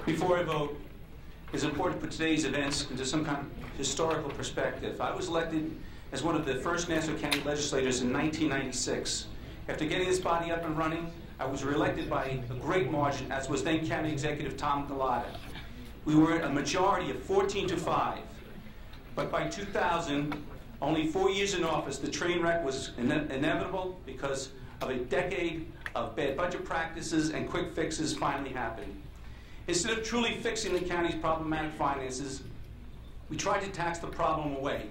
Before I vote, it's important to put today's events into some kind of historical perspective. I was elected as one of the first Nassau County legislators in 1996. After getting this body up and running, I was reelected by a great margin, as was then County Executive Tom Galata. We were a majority of 14-5. But by 2000, only 4 years in office, the train wreck was inevitable because of a decade of bad budget practices and quick fixes finally happened. Instead of truly fixing the county's problematic finances, we tried to tax the problem away.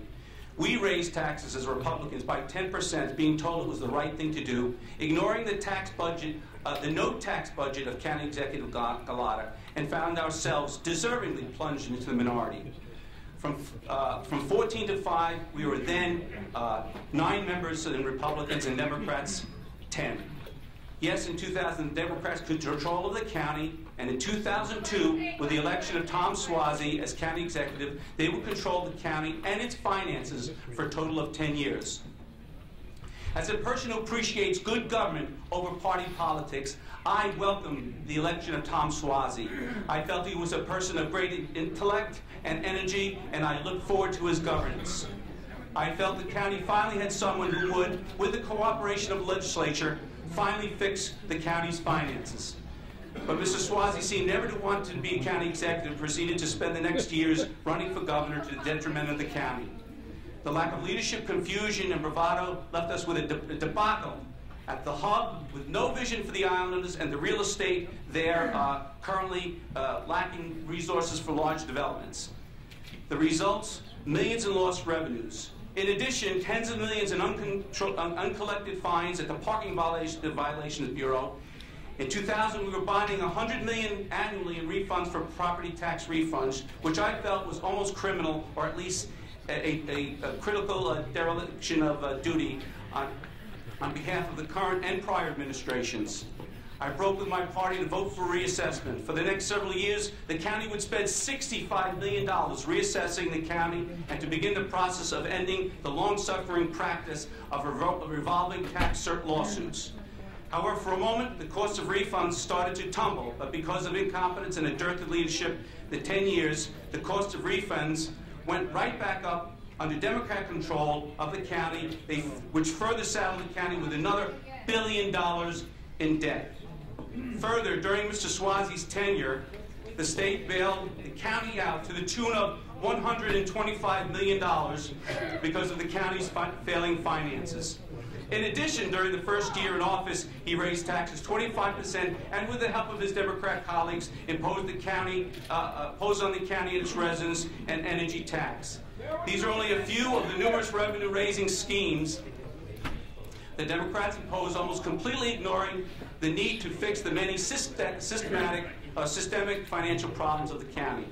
We raised taxes as Republicans by 10%, being told it was the right thing to do, ignoring the tax budget, the no tax budget of County Executive Galata, and found ourselves deservingly plunged into the minority. From 14-5, we were then 9 members in Republicans and Democrats 10. Yes, in 2000, the Democrats took control of the county, and in 2002, with the election of Tom Suozzi as county executive, they would control the county and its finances for a total of 10 years. As a person who appreciates good government over party politics, I welcomed the election of Tom Suozzi. I felt he was a person of great intellect and energy, and I looked forward to his governance. I felt the county finally had someone who would, with the cooperation of the legislature, finally fix the county's finances. But Mr. Suozzi seemed never to want to be a county executive and proceeded to spend the next years running for governor to the detriment of the county. The lack of leadership, confusion, and bravado left us with a debacle at the hub with no vision for the islanders and the real estate there currently lacking resources for large developments. The results, millions in lost revenues. In addition, tens of millions in uncollected fines at the Parking Violations Bureau. In 2000, we were bonding $100 million annually in refunds for property tax refunds, which I felt was almost criminal, or at least a critical dereliction of duty on behalf of the current and prior administrations. I broke with my party to vote for reassessment. For the next several years, the county would spend $65 million reassessing the county and to begin the process of ending the long-suffering practice of revolving tax cert lawsuits. However, for a moment, the cost of refunds started to tumble, but because of incompetence and a dearth of leadership, the 10 years, the cost of refunds went right back up under Democrat control of the county, which further saddled the county with another $1 billion in debt. Further, during Mr. Suozzi's tenure, the state bailed the county out to the tune of $125 million because of the county's failing finances. In addition, during the first year in office, he raised taxes 25% and, with the help of his Democrat colleagues, imposed on the county and its residents an energy tax. These are only a few of the numerous revenue-raising schemes the Democrats imposed, almost completely ignoring the need to fix the many systemic financial problems of the county.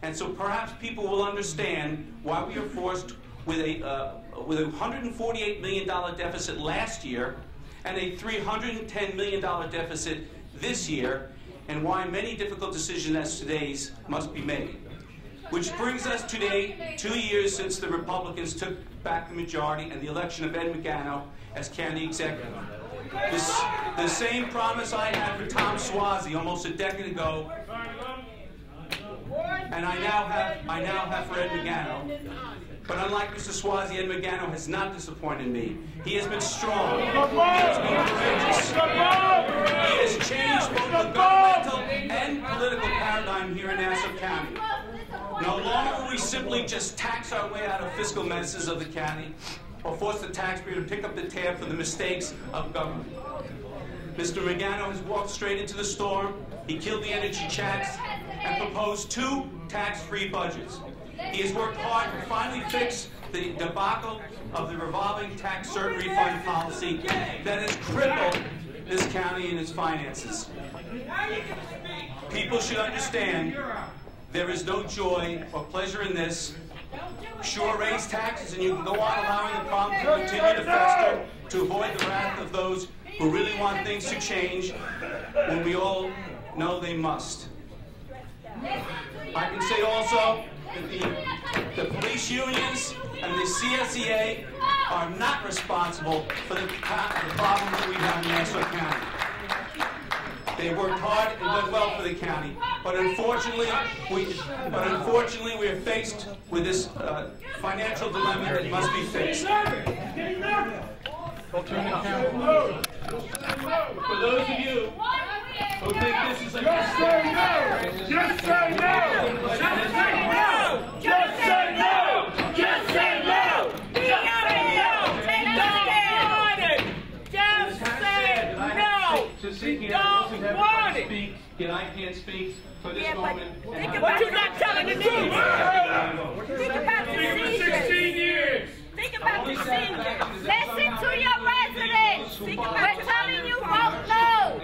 And so perhaps people will understand why we are forced with a $148 million deficit last year and a $310 million deficit this year, and why many difficult decisions as today's must be made. Which brings us today, 2 years since the Republicans took back the majority and the election of Ed Magano as county executive. The same promise I had for Tom Suozzi almost a decade ago, and I now have for Ed Magano. But unlike Mr. Suozzi, Ed Magano has not disappointed me. He has been strong. He has been courageous. He has changed both the governmental and political paradigm here in Nassau County. No longer will we simply just tax our way out of fiscal messes of the county or force the taxpayer to pick up the tab for the mistakes of government. Mr. Magano has walked straight into the storm. He killed the energy tax and proposed 2 tax-free budgets. He has worked hard to finally fix the debacle of the revolving tax cert refund policy that has crippled this county and its finances. People should understand there is no joy or pleasure in this. Sure, raise taxes and you can go on allowing the problem to continue to fester to avoid the wrath of those who really want things to change when we all know they must. I can say also that the police unions and the CSEA are not responsible for the problems that we have in Nassau County. They worked hard and done well for the county, but But unfortunately, we are faced with this financial dilemma that must be faced. For those of you who think this is a just say no! Just say no! Just say no! Just say no! Just say no! Just say no! Don't want it. And I can't speak for this moment. But you're not telling the news. Think about the seniors. Think about the seniors. Listen to your residents. We're telling you vote no.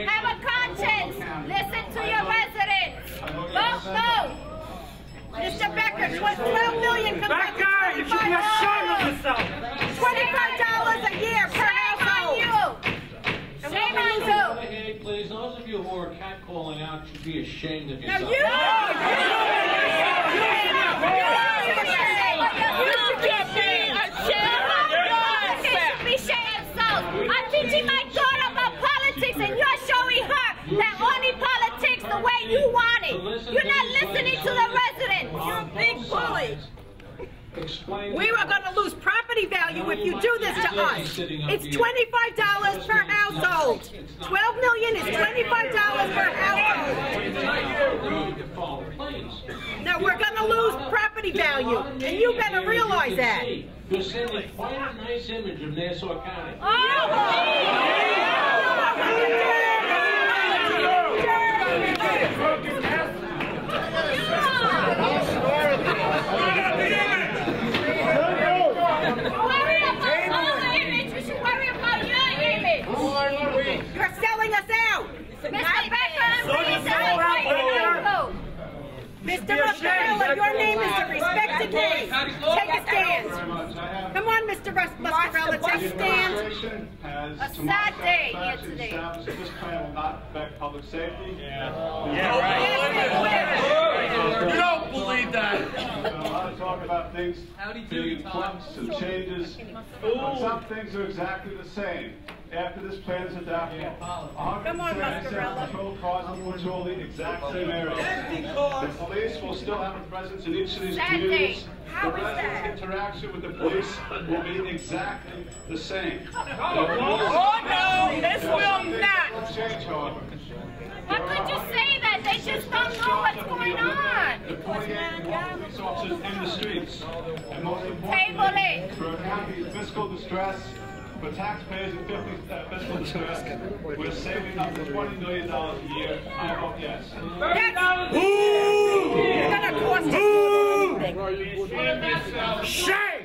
Have a conscience. Listen to your residents. Vote no. Mr. Becker, $12 million compared to $25. You should be ashamed of yourself. $25 a year per household. Shame on you. Please, those of you who are catcalling out should be ashamed of Now yourself. you should be ashamed. I'm teaching my daughter about politics, and you're showing her that only politics the way you want it. You're not listening to the residents. You're a big bully. We are going to lose property value if you do this to us. It's $25 per household. $12 million is $25 per household. Now we're going to lose property value, and you better realize that. You're sending quite a nice image of Nassau County. You're selling us out! Mr. Becker, Mr. Muscarella, your name is a respected name. Take a stand. Come on, Mr. Muscarella, take a stand. A sad day here today. This plan will not affect public safety. You don't believe that. There's been a lot of talk about things being in flux and changes. But some things are exactly the same. After this plan is adopted, 177 patrol cars will patrol the exact same areas. The police will still have a presence in each of these communities. The residents' interaction with the police will be exactly the same. Oh no, this will not. Change, however. How could you say that? They just don't know what's going on. The 48 police officers in the streets. And most Table importantly, it. for a county's fiscal distress, for taxpayers in fiscal distress, we're saving up to $20 million a year. I vote yes. You're going to cost us more than anything. Shame!